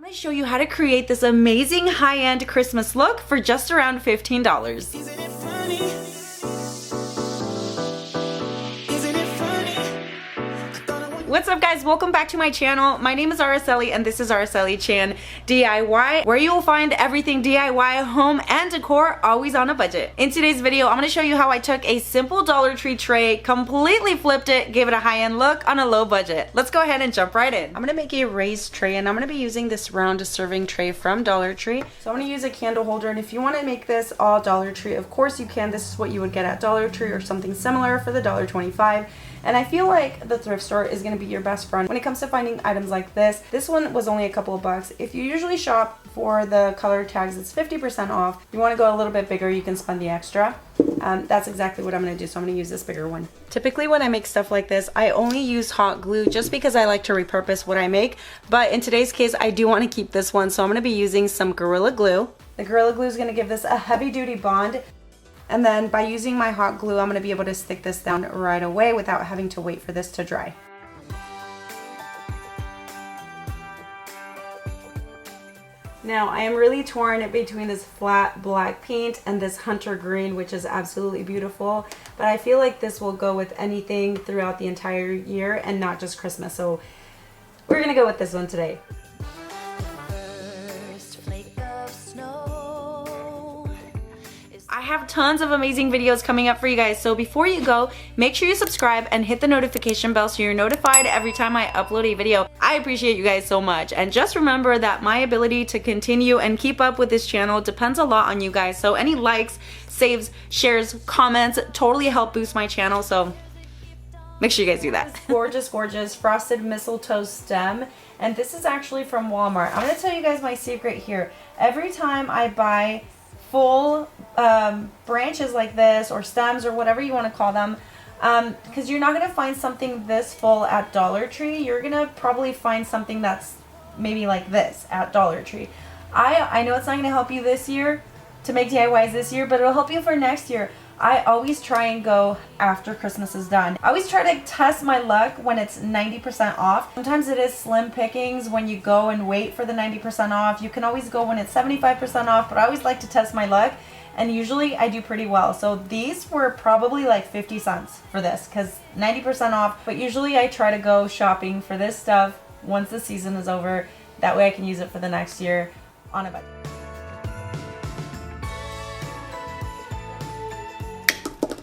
I'm going to show you how to create this amazing high-end Christmas look for just around $15. Isn't it funny? What's up guys, welcome back to my channel. My name is Araceli and this is Aracelichanyt DIY, where you will find everything DIY, home and decor, always on a budget. In today's video, I'm going to show you how I took a simple Dollar Tree tray, completely flipped it, gave it a high-end look on a low budget. Let's go ahead and jump right in. I'm going to make a raised tray and I'm going to be using this round serving tray from Dollar Tree. So I'm going to use a candle holder, and if you want to make this all Dollar Tree, of course you can. This is what you would get at Dollar Tree or something similar for the $1.25. And I feel like the thrift store is going to be your best friend when it comes to finding items like this. This one was only a couple of bucks. If you usually shop for the color tags, it's 50% off. If you want to go a little bit bigger, you can spend the extra. That's exactly what I'm going to do, so I'm going to use this bigger one. Typically when I make stuff like this, I only use hot glue just because I like to repurpose what I make. But in today's case, I do want to keep this one, so I'm going to be using some Gorilla Glue. The Gorilla Glue is going to give this a heavy-duty bond. And then by using my hot glue, I'm going to be able to stick this down right away without having to wait for this to dry. Now, I am really torn between this flat black paint and this hunter green, which is absolutely beautiful. But I feel like this will go with anything throughout the entire year and not just Christmas. So we're going to go with this one today. I have tons of amazing videos coming up for you guys, so before you go, make sure you subscribe and hit the notification bell so you're notified every time I upload a video. I appreciate you guys so much, and just remember that my ability to continue and keep up with this channel depends a lot on you guys, so any likes, saves, shares, comments totally help boost my channel, so make sure you guys do that. Gorgeous, gorgeous frosted mistletoe stem, and this is actually from Walmart. I'm going to tell you guys my secret here. Every time I buy full branches like this, or stems, or whatever you want to call them, because you're not going to find something this full at Dollar Tree. You're going to probably find something that's maybe like this at Dollar Tree. I know it's not going to help you this year to make DIYs this year, but it'll help you for next year. I always try and go after Christmas is done. I always try to test my luck when it's 90% off. Sometimes it is slim pickings when you go and wait for the 90% off. You can always go when it's 75% off, but I always like to test my luck, and usually I do pretty well. So these were probably like 50 cents for this because 90% off, but usually I try to go shopping for this stuff once the season is over. That way I can use it for the next year on a budget.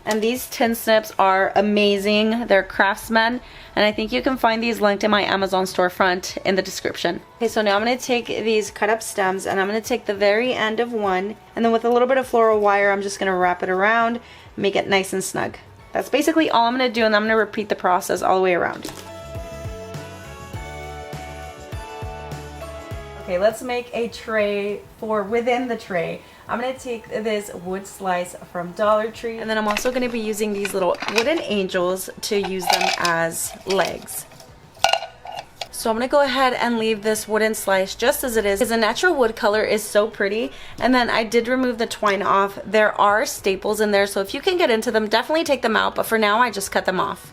And these tin snips are amazing. They're Craftsman, and I think you can find these linked in my Amazon storefront in the description. Okay, so now I'm going to take these cut up stems and I'm going to take the very end of one, and then with a little bit of floral wire, I'm just going to wrap it around, make it nice and snug. That's basically all I'm going to do, and I'm going to repeat the process all the way around. Okay, let's make a tray for within the tray. I'm going to take this wood slice from Dollar Tree, and then I'm also going to be using these little wooden angels to use them as legs. So I'm going to go ahead and leave this wooden slice just as it is, because the natural wood color is so pretty. And then I did remove the twine off. There are staples in there, so if you can get into them, definitely take them out, but for now I just cut them off.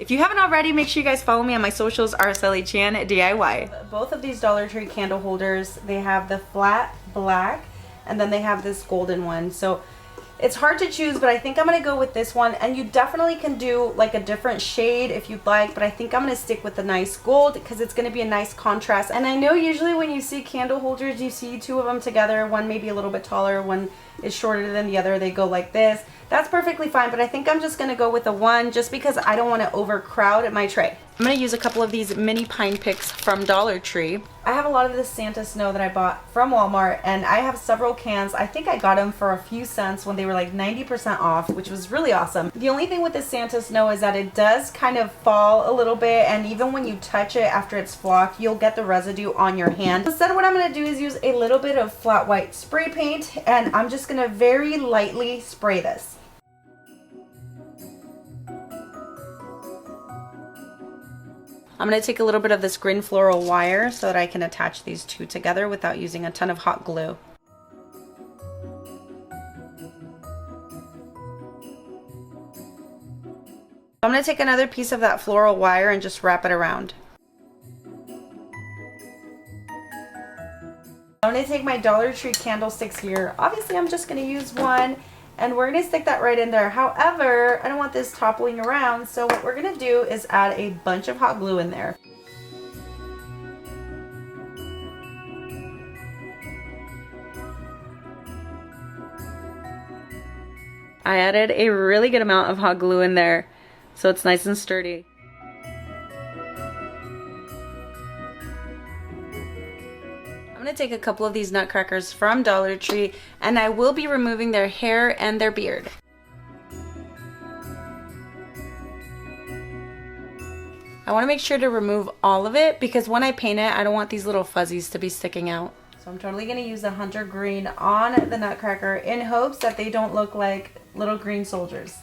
If you haven't already, make sure you guys follow me on my socials, Aracelichanyt DIY. Both of these Dollar Tree candle holders, they have the flat black, and then they have this golden one. So it's hard to choose, but I think I'm going to go with this one. And you definitely can do like a different shade if you'd like, but I think I'm going to stick with the nice gold because it's going to be a nice contrast. And I know usually when you see candle holders, you see two of them together. One maybe a little bit taller, one is shorter than the other. They go like this. That's perfectly fine, but I think I'm just going to go with the one just because I don't want to overcrowd my tray. I'm going to use a couple of these mini pine picks from Dollar Tree. I have a lot of this Santa snow that I bought from Walmart, and I have several cans. I think I got them for a few cents when they were like 90% off, which was really awesome. The only thing with this Santa snow is that it does kind of fall a little bit, and even when you touch it after it's flocked, you'll get the residue on your hand. Instead, what I'm going to do is use a little bit of flat white spray paint, and I'm just going to very lightly spray this. I'm going to take a little bit of this green floral wire so that I can attach these two together without using a ton of hot glue. I'm going to take another piece of that floral wire and just wrap it around. I'm going to take my Dollar Tree candlesticks here. Obviously, I'm just going to use one, and we're going to stick that right in there. However, I don't want this toppling around, so what we're going to do is add a bunch of hot glue in there. I added a really good amount of hot glue in there, so it's nice and sturdy. I'm going to take a couple of these nutcrackers from Dollar Tree, and I will be removing their hair and their beard. I want to make sure to remove all of it because when I paint it, I don't want these little fuzzies to be sticking out. So I'm totally going to use the hunter green on the nutcracker in hopes that they don't look like little green soldiers.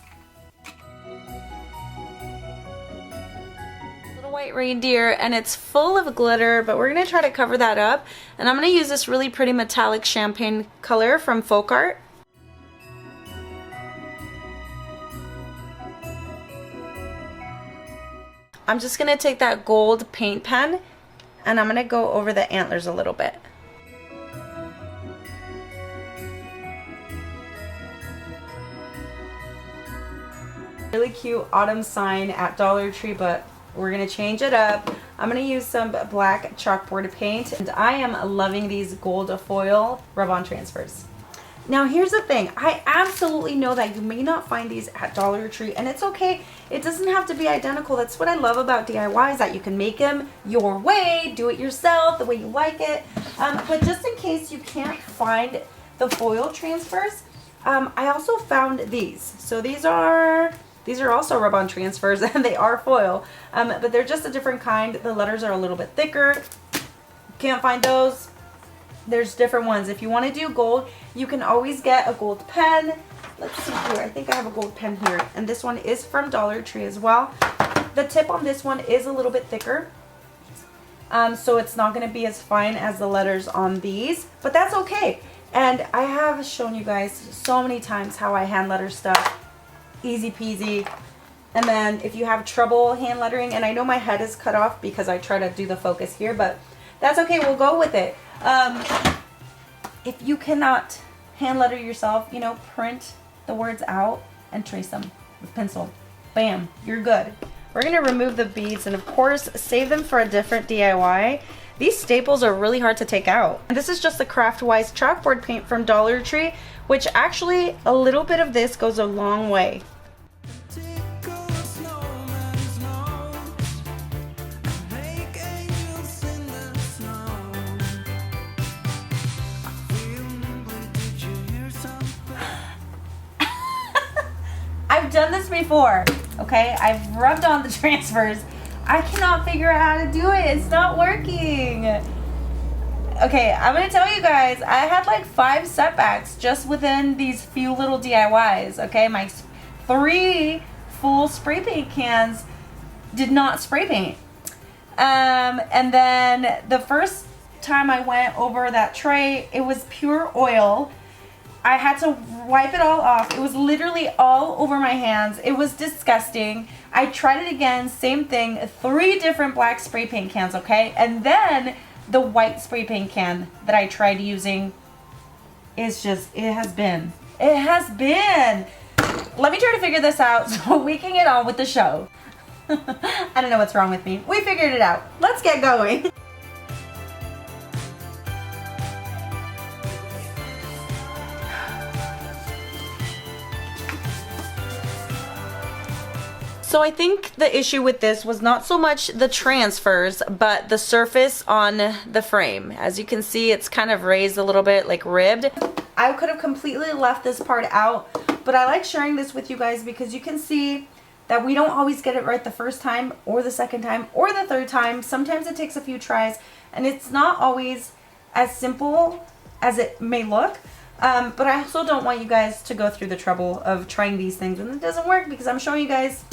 White reindeer, and it's full of glitter, but we're going to try to cover that up, and I'm going to use this really pretty metallic champagne color from Folk Art. I'm just going to take that gold paint pen and I'm going to go over the antlers a little bit. Really cute autumn sign at Dollar Tree, but we're going to change it up. I'm going to use some black chalkboard paint, and I am loving these gold foil rub-on transfers. Now here's the thing, I absolutely know that you may not find these at Dollar Tree, and it's okay. It doesn't have to be identical. That's what I love about DIYs, that you can make them your way, do it yourself, the way you like it. But just in case you can't find the foil transfers, I also found these. So these are also rub-on transfers, and they are foil, but they're just a different kind. The letters are a little bit thicker. Can't find those. There's different ones. If you want to do gold, you can always get a gold pen. Let's see here. I think I have a gold pen here, and this one is from Dollar Tree as well. The tip on this one is a little bit thicker, so it's not going to be as fine as the letters on these, but that's okay. And I have shown you guys so many times how I hand letter stuff. Easy peasy. And then if you have trouble hand lettering, and I know my head is cut off because I try to do the focus here, but that's okay, we'll go with it. If you cannot hand letter yourself, you know, print the words out and trace them with pencil. Bam, you're good. We're going to remove the beads and of course save them for a different DIY. These staples are really hard to take out. And this is just the Craftwise chalkboard paint from Dollar Tree, which actually a little bit of this goes a long way. I've done this before, okay? I've rubbed on the transfers. I cannot figure out how to do it. It's not working. Okay, I'm gonna tell you guys, I had like 5 setbacks just within these few little DIYs, okay? My 3 full spray paint cans did not spray paint. And then the first time I went over that tray, it was pure oil. I had to wipe it all off. It was literally all over my hands. It was disgusting. I tried it again, same thing, 3 different black spray paint cans, okay? And then the white spray paint can that I tried using is just, it has been. Let me try to figure this out so we can get on with the show. I don't know what's wrong with me. We figured it out. Let's get going. So I think the issue with this was not so much the transfers, but the surface on the frame. As you can see, it's kind of raised a little bit, like ribbed. I could have completely left this part out, but I like sharing this with you guys because you can see that we don't always get it right the first time or the second time or the third time. Sometimes it takes a few tries, and it's not always as simple as it may look. But I also don't want you guys to go through the trouble of trying these things and it doesn't work, because I'm showing you guys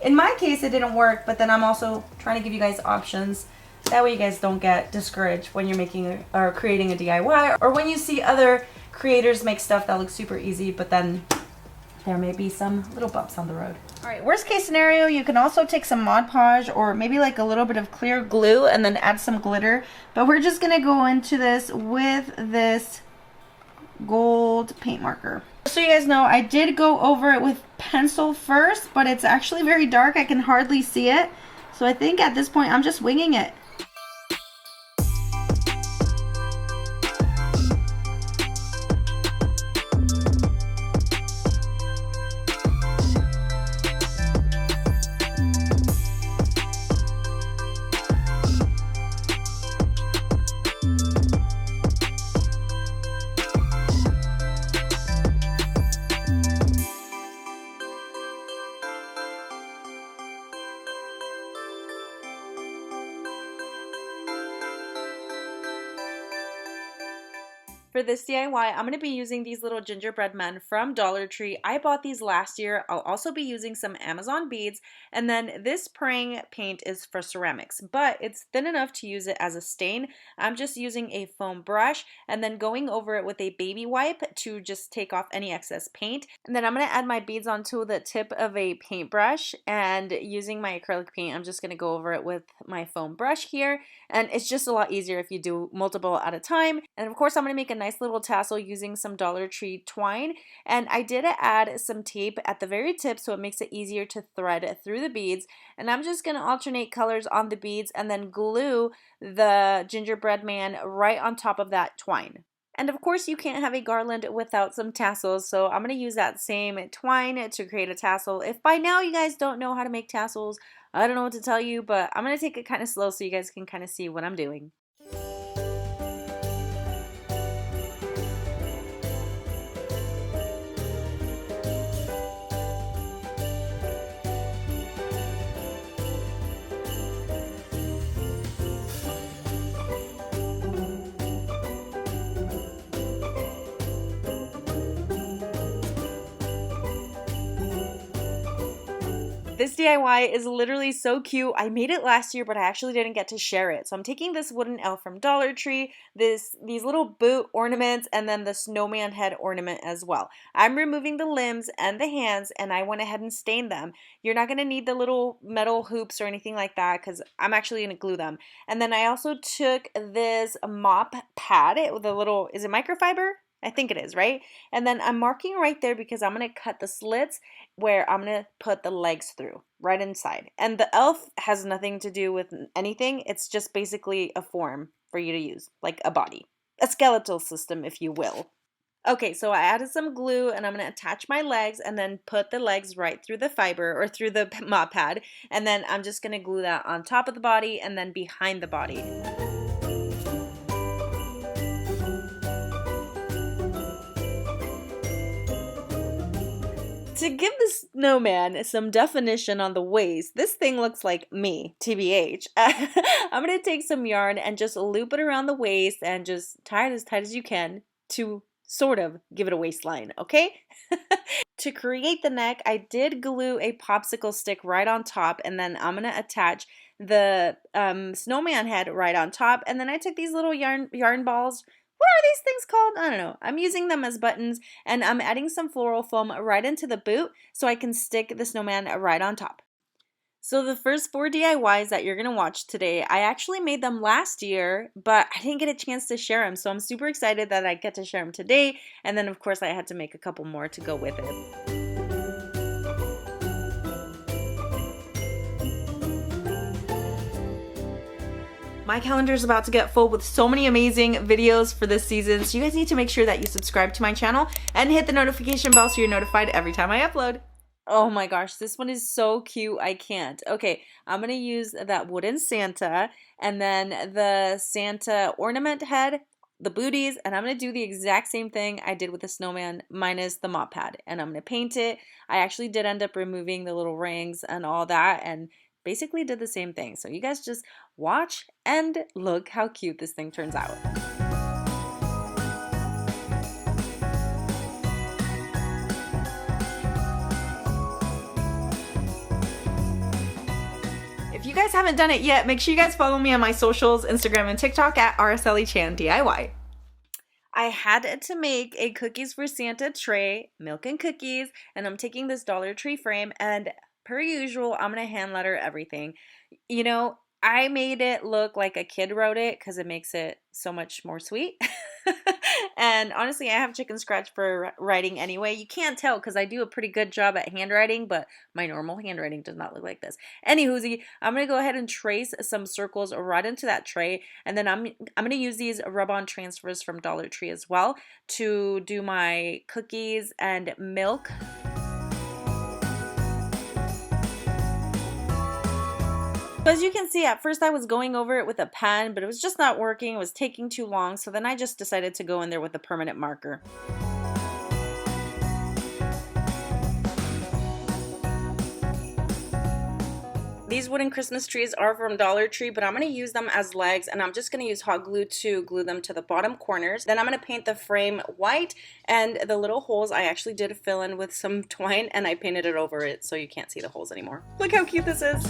In my case, it didn't work, but then I'm also trying to give you guys options. That way you guys don't get discouraged when you're making or creating a DIY, or when you see other creators make stuff that looks super easy, but then there may be some little bumps on the road. All right, worst case scenario, you can also take some Mod Podge or maybe like a little bit of clear glue and then add some glitter. But we're just gonna go into this with this gold paint marker. So you guys know, I did go over it with pencil first, but it's actually very dark. I can hardly see it. So I think at this point, I'm just winging it. For this DIY, I'm going to be using these little gingerbread men from Dollar Tree. I bought these last year. I'll also be using some Amazon beads. And then this praying paint is for ceramics, but it's thin enough to use it as a stain. I'm just using a foam brush and then going over it with a baby wipe to just take off any excess paint. And then I'm going to add my beads onto the tip of a paintbrush, and using my acrylic paint, I'm just going to go over it with my foam brush here. And it's just a lot easier if you do multiple at a time. And of course, I'm going to make a nice little tassel using some Dollar Tree twine. And I did add some tape at the very tip so it makes it easier to thread through the beads. And I'm just going to alternate colors on the beads and then glue the gingerbread man right on top of that twine. And of course, you can't have a garland without some tassels, so I'm going to use that same twine to create a tassel. If by now you guys don't know how to make tassels, I don't know what to tell you, but I'm going to take it kind of slow so you guys can kind of see what I'm doing. This DIY is literally so cute. I made it last year, but I actually didn't get to share it. So I'm taking this wooden elf from Dollar Tree, these little boot ornaments, and then the snowman head ornament as well. I'm removing the limbs and the hands, and I went ahead and stained them. You're not going to need the little metal hoops or anything like that because I'm actually going to glue them. And then I also took this mop pad, the little, is it microfiber? I think it is, right? And then I'm marking right there because I'm going to cut the slits where I'm going to put the legs through, right inside. And the elf has nothing to do with anything. It's just basically a form for you to use, like a body. A skeletal system, if you will. Okay, so I added some glue and I'm going to attach my legs and then put the legs right through the fiber or through the mop pad. And then I'm just going to glue that on top of the body and then behind the body. To give the snowman some definition on the waist, this thing looks like me, TBH. I'm going to take some yarn and just loop it around the waist and just tie it as tight as you can to sort of give it a waistline, okay? To create the neck, I did glue a popsicle stick right on top, and then I'm going to attach the snowman head right on top, and then I took these little yarn balls. What are these things called? I don't know. I'm using them as buttons, and I'm adding some floral foam right into the boot so I can stick the snowman right on top. So the first 4 DIYs that you're going to watch today, I actually made them last year, but I didn't get a chance to share them. So I'm super excited that I get to share them today. And then of course I had to make a couple more to go with it. My calendar is about to get full with so many amazing videos for this season, so you guys need to make sure that you subscribe to my channel and hit the notification bell so you're notified every time I upload. Oh my gosh, this one is so cute, I can't. Okay, I'm going to use that wooden Santa and then the Santa ornament head, the booties, and I'm going to do the exact same thing I did with the snowman minus the mop pad. And I'm going to paint it. I actually did end up removing the little rings and all that and basically did the same thing. So you guys just watch and look how cute this thing turns out. haven't done it yet, make sure you guys follow me on my socials, Instagram and TikTok at aracelichanyt DIY. I had to make a cookies for Santa tray, milk and cookies, and I'm taking this Dollar Tree frame, and per usual, I'm going to hand letter everything. You know, I made it look like a kid wrote it because it makes it so much more sweet. And honestly, I have chicken scratch for writing anyway. You can't tell because I do a pretty good job at handwriting, but my normal handwriting does not look like this. Anywhoosie, I'm going to go ahead and trace some circles right into that tray, and then I'm going to use these rub-on transfers from Dollar Tree as well to do my cookies and milk. As you can see, at first I was going over it with a pen, but it was just not working. It was taking too long, so then I just decided to go in there with a permanent marker. These wooden Christmas trees are from Dollar Tree, but I'm going to use them as legs, and I'm just going to use hot glue to glue them to the bottom corners. Then I'm going to paint the frame white, and the little holes I actually did fill in with some twine, and I painted it over it so you can't see the holes anymore. Look how cute this is!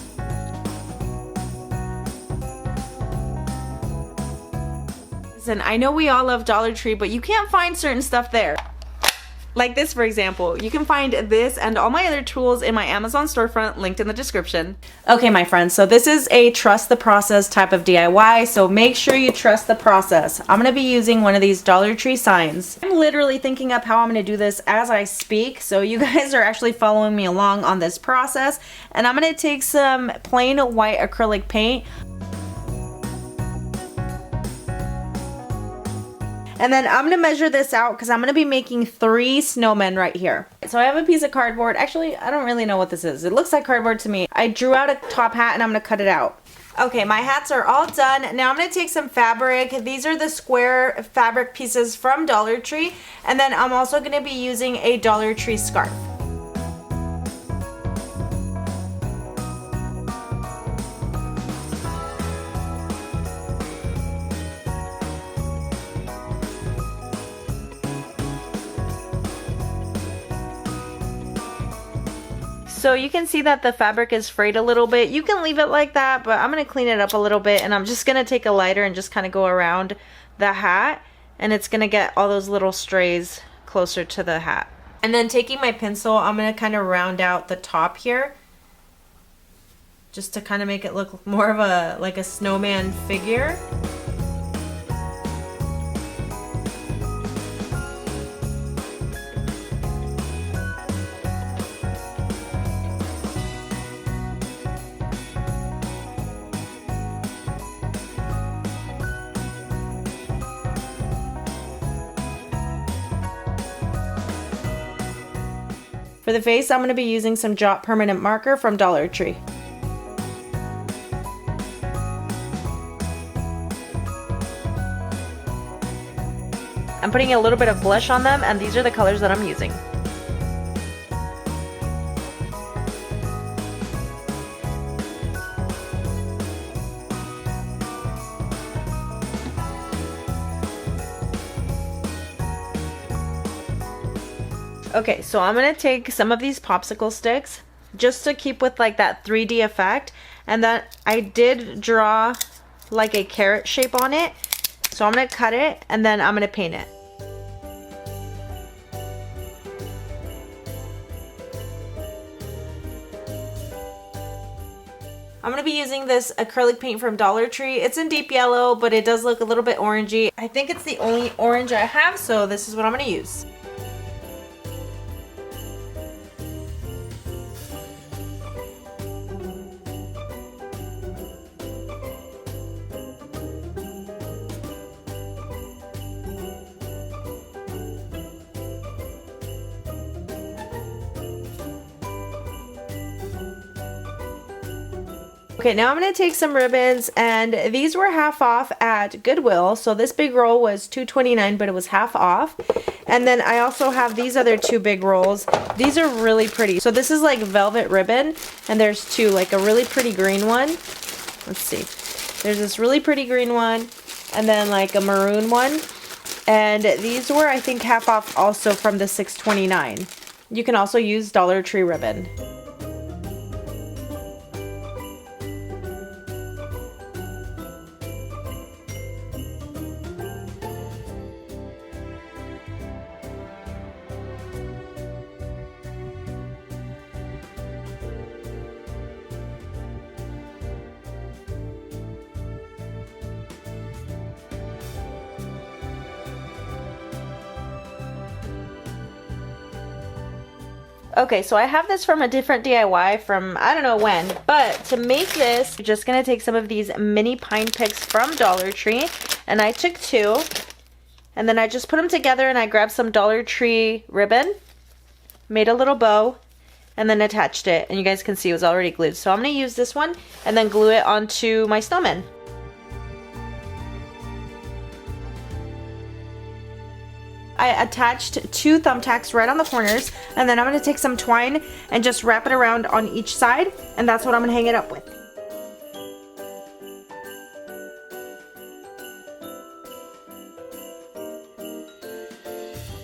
And I know we all love Dollar Tree, but you can't find certain stuff there. Like this, for example. You can find this and all my other tools in my Amazon storefront, linked in the description. Okay, my friends, so this is a trust the process type of DIY, so make sure you trust the process. I'm going to be using one of these Dollar Tree signs. I'm literally thinking up how I'm going to do this as I speak, so you guys are actually following me along on this process. And I'm going to take some plain white acrylic paint. And then I'm going to measure this out because I'm going to be making 3 snowmen right here. So I have a piece of cardboard. Actually, I don't really know what this is. It looks like cardboard to me. I drew out a top hat and I'm going to cut it out. Okay, my hats are all done. Now I'm going to take some fabric. These are the square fabric pieces from Dollar Tree. And then I'm also going to be using a Dollar Tree scarf. So you can see that the fabric is frayed a little bit. You can leave it like that, but I'm going to clean it up a little bit, and I'm just going to take a lighter and just kind of go around the hat, and it's going to get all those little strays closer to the hat. And then taking my pencil, I'm going to kind of round out the top here just to kind of make it look more of a like a snowman figure. For the face, I'm going to be using some Jot permanent marker from Dollar Tree. I'm putting a little bit of blush on them, and these are the colors that I'm using. Okay, so I'm going to take some of these popsicle sticks just to keep with like that 3D effect, and then I did draw like a carrot shape on it, so I'm going to cut it and then I'm going to paint it. I'm going to be using this acrylic paint from Dollar Tree. It's in deep yellow, but it does look a little bit orangey. I think it's the only orange I have, so this is what I'm going to use. Okay, now I'm going to take some ribbons, and these were half off at Goodwill. So this big roll was $2.29, but it was half off. And then I also have these other 2 big rolls. These are really pretty. So this is like velvet ribbon, and there's 2, like a really pretty green one. Let's see. There's this really pretty green one, and then like a maroon one. And these were, I think, half off also from the $6.29. You can also use Dollar Tree ribbon. Okay, so I have this from a different DIY from I don't know when, but to make this, you're just gonna take some of these mini pine picks from Dollar Tree, and I took 2, and then I just put them together and I grabbed some Dollar Tree ribbon, made a little bow, and then attached it, and you guys can see it was already glued. So I'm gonna use this one and then glue it onto my snowman. I attached 2 thumbtacks right on the corners, and then I'm going to take some twine and just wrap it around on each side, and that's what I'm going to hang it up with.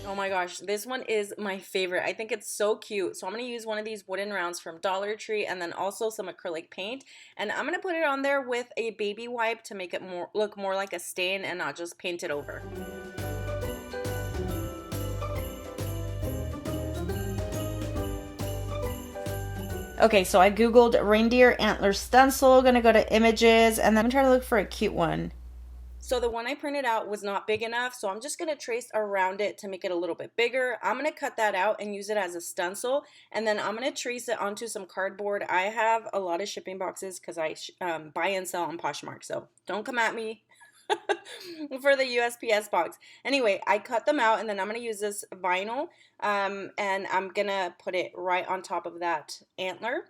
Oh my gosh, this one is my favorite. I think it's so cute. So I'm going to use one of these wooden rounds from Dollar Tree and then also some acrylic paint, and I'm going to put it on there with a baby wipe to make it look more like a stain and not just paint it over. Okay, so I googled reindeer antler stencil, gonna go to images, and then I'm trying to look for a cute one. So the one I printed out was not big enough, so I'm just gonna trace around it to make it a little bit bigger. I'm gonna cut that out and use it as a stencil, and then I'm gonna trace it onto some cardboard. I have a lot of shipping boxes because I buy and sell on Poshmark, so don't come at me for the USPS box. Anyway, I cut them out, and then I'm going to use this vinyl, and I'm going to put it right on top of that antler,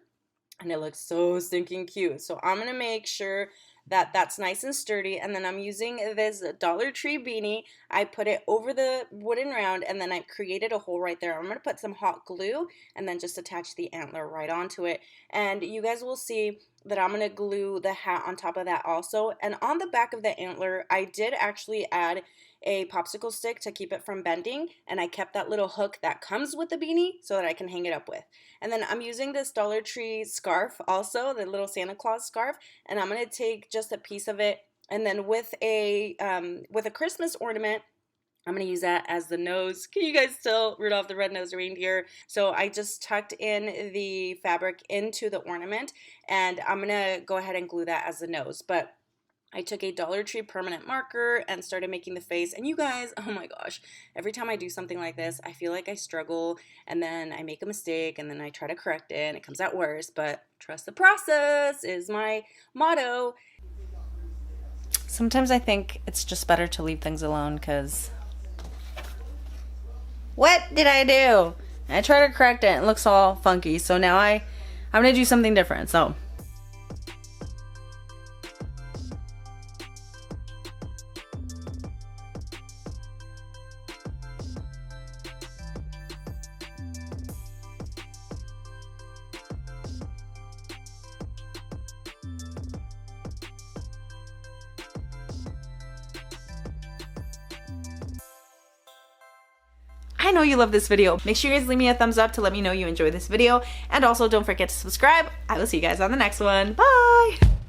and it looks so stinking cute. So I'm going to make sure that that's nice and sturdy, and then I'm using this Dollar Tree beanie. I put it over the wooden round, and then I created a hole right there. I'm going to put some hot glue and then just attach the antler right onto it, and you guys will see that I'm going to glue the hat on top of that also. And on the back of the antler, I did actually add a popsicle stick to keep it from bending, and I kept that little hook that comes with the beanie so that I can hang it up with. And then I'm using this Dollar Tree scarf also, the little Santa Claus scarf, and I'm going to take just a piece of it, and then with a Christmas ornament, I'm going to use that as the nose. Can you guys tell Rudolph the Red-Nosed Reindeer? So I just tucked in the fabric into the ornament, and I'm going to go ahead and glue that as the nose. But I took a Dollar Tree permanent marker and started making the face. And you guys, oh my gosh, every time I do something like this, I feel like I struggle, and then I make a mistake, and then I try to correct it, and it comes out worse. But trust the process is my motto. Sometimes I think it's just better to leave things alone, because what did I do? I tried to correct it and it looks all funky, so now I'm gonna do something different. So I know you love this video. Make sure you guys leave me a thumbs up to let me know you enjoy this video. And also don't forget to subscribe. I will see you guys on the next one. Bye!